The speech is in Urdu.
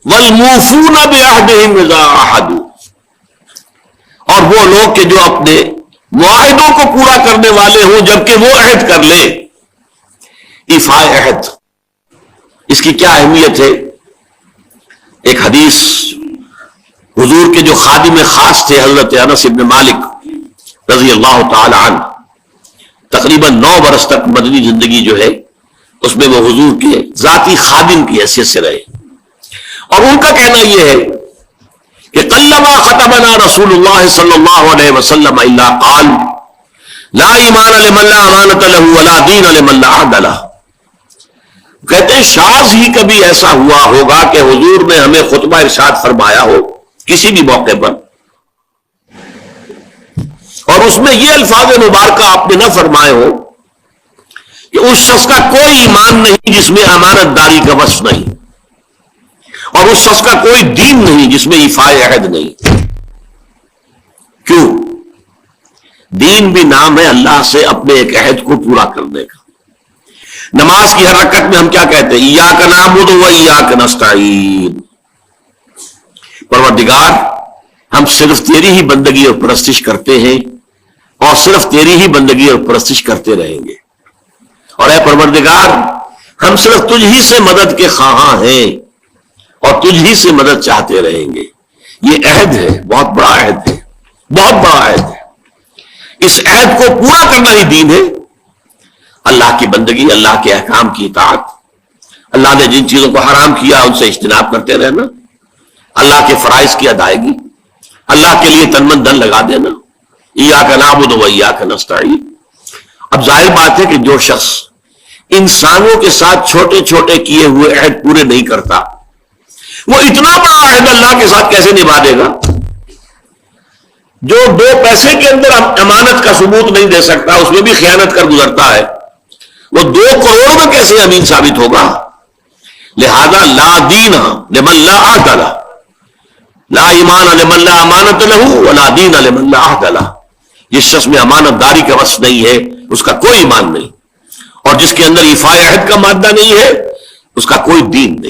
والموفون بعہدہم اذا عاہدوا، اور وہ لوگ کہ جو اپنے معاہدوں کو پورا کرنے والے ہوں جبکہ وہ عہد کر لے. ایفاء عہد، اس کی کیا اہمیت ہے؟ ایک حدیث، حضور کے جو خادم خاص تھے حضرت انس بن مالک رضی اللہ تعالی عنہ، تقریباً 9 برس تک مدنی زندگی جو ہے اس میں وہ حضور کے ذاتی خادم کی حیثیت سے رہے، اور ان کا کہنا یہ ہے کہ قلما خطبنا رسول اللہ صلی اللہ علیہ وسلم الا قال لا ایمان لمن لا امانۃ له ولا دین لمن لا عہد له. کہتے ہیں شاذ ہی کبھی ایسا ہوا ہوگا کہ حضور نے ہمیں خطبہ ارشاد فرمایا ہو کسی بھی موقع پر، اور اس میں یہ الفاظ مبارکہ آپ نے نہ فرمائے ہو کہ اس شخص کا کوئی ایمان نہیں جس میں امانت داری کا وصف نہیں، اور اس شخص کا کوئی دین نہیں جس میں ایفاء عہد نہیں. کیوں؟ دین بھی نام ہے اللہ سے اپنے ایک عہد کو پورا کرنے کا. نماز کی ہر رکعت میں ہم کیا کہتے ہیں؟ ایاک نعبد و ایاک نستعین. پروردگار ہم صرف تیری ہی بندگی اور پرستش کرتے ہیں، اور صرف تیری ہی بندگی اور پرستش کرتے رہیں گے، اور اے پروردگار ہم صرف تجھ ہی سے مدد کے خواہاں ہیں اور تجھ ہی سے مدد چاہتے رہیں گے. یہ عہد ہے، بہت بڑا عہد ہے، بہت بڑا عہد ہے. اس عہد کو پورا کرنا ہی دین ہے. اللہ کی بندگی، اللہ کے احکام کی اطاعت، اللہ نے جن چیزوں کو حرام کیا ان سے اجتناب کرتے رہنا، اللہ کے فرائض کی ادائیگی، اللہ کے لیے تن من دھن لگا دینا. ایاک نعبد و ایاک نستعین. اب ظاہر بات ہے کہ جو شخص انسانوں کے ساتھ چھوٹے چھوٹے کیے ہوئے عہد پورے نہیں کرتا، وہ اتنا بڑا عہد اللہ کے ساتھ کیسے نبھا دے گا؟ جو 2 پیسے کے اندر امانت کا ثبوت نہیں دے سکتا، اس میں بھی خیانت کر گزرتا ہے، وہ 2 کروڑ میں کیسے امین ثابت ہوگا؟ لہذا لا دین لمن لا عہد لہ، لا ایمان لمن لا امانۃ لہ ولا دین لمن لا عہد لہ. جس شخص میں امانت داری کا وصف نہیں ہے اس کا کوئی ایمان نہیں، اور جس کے اندر ایفاء عہد کا مادہ نہیں ہے اس کا کوئی دین نہیں.